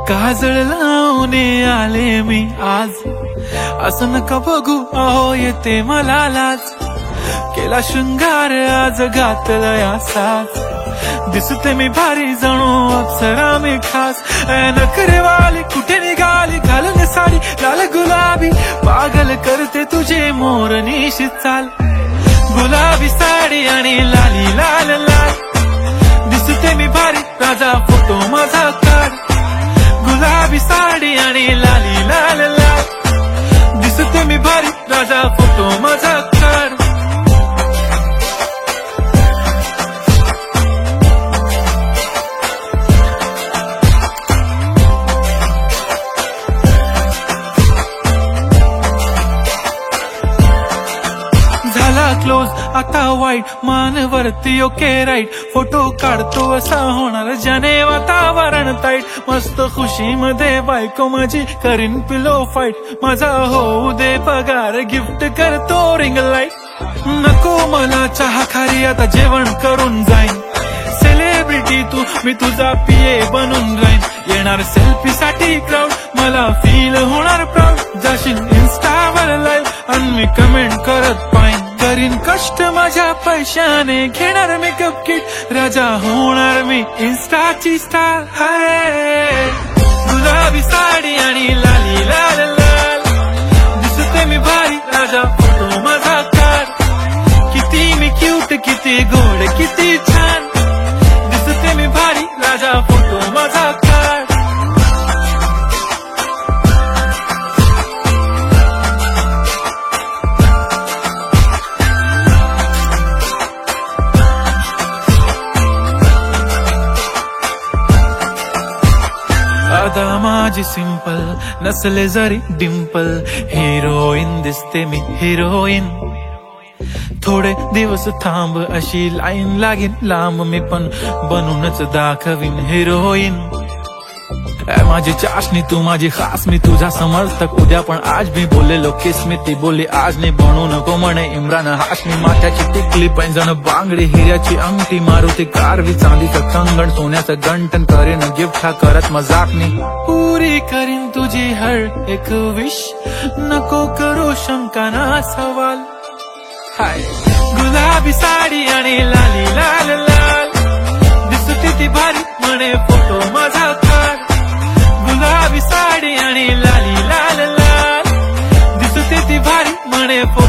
काजळ लावून आले मी आज, असं नका बघू अहो येते मला लाज. केला शृंगार आज घातला या साज, दिसते मी भारी जणू अप्सरा मी खास. नखरेवाली कुठे निघाली घालून साडी लाल गुलाबी, पागल करते तुझे मोरनीशी चाल. गुलाबी साडी आणि लाली लाल लाल, दिसते मी भारी राजा फोटो माझा काढ. गुलाबी साडी आणि लाली लाल लाल, दिसते मी भारी राजा फोटो माझा काढ. क्लोज आता वाईट मानवरती ओके राईट, फोटो काढतो असा होणार ज्याने वातावरण ताईट. मस्त खुशी मध्ये बायको माझी करीन पिलो फाईट, माझा होऊ दे पगार गिफ्ट करतो रिंग लाईट. नको मला चहा खारी आता जेवण करून जाईन, सेलिब्रिटी तू मी तुझा पिये बनून राहीन. येणार सेल्फी साठी क्राऊड मला फील होणार प्राऊड, जाशील इन्स्टावर लाईव्ह आणि मी कमेंट करत पाहिन. करीन कष्ट माझ्या पैशाने घेणार मेकअप किट, राजा होणार मी इन्स्टाची स्टार. हाय गुलाबी साडी आणि लाली लाल लाल, दिसते मी भारी राजा फोटो माझा काढ. किती मी क्यूट किती गोड किती छान, दिसते मी भारी राजा फोटो माझा काढ. अदा माझी सिंपल नसले जरी डिंपल, हिरोईन दिसते मी हिरोईन. थोडे दिवस थांब अशी लाईन लागेल लांब, मी पण बनूनच दाखवीन हिरोईन. माझी चाशनी तू माझी खास, मी तुझा समर्थक उद्या पण आज मी बोललेलो किस मी, ती बोलली आज नाही बनू नको म्हणे इम्रान हाशमी. माथ्याची टिकली पैंजण बांगडी हिऱ्याची अंगठी, मारुती कारवी चांदीचं कंगण सोन्याचं गंटन, करीन गिफ्ट हा करत मजाकनी. पुरी करीन तुझी हर एक विश, नको करू शंका ना सवाल. हाय गुलाबी साडी आणि लाली लाल लाल, दिसते ती भारी म्हणे फोटो माझा काढ. गुलाबी साडी आणि लाली लाल लाल, दिसते ती भारी म्हणे फोटो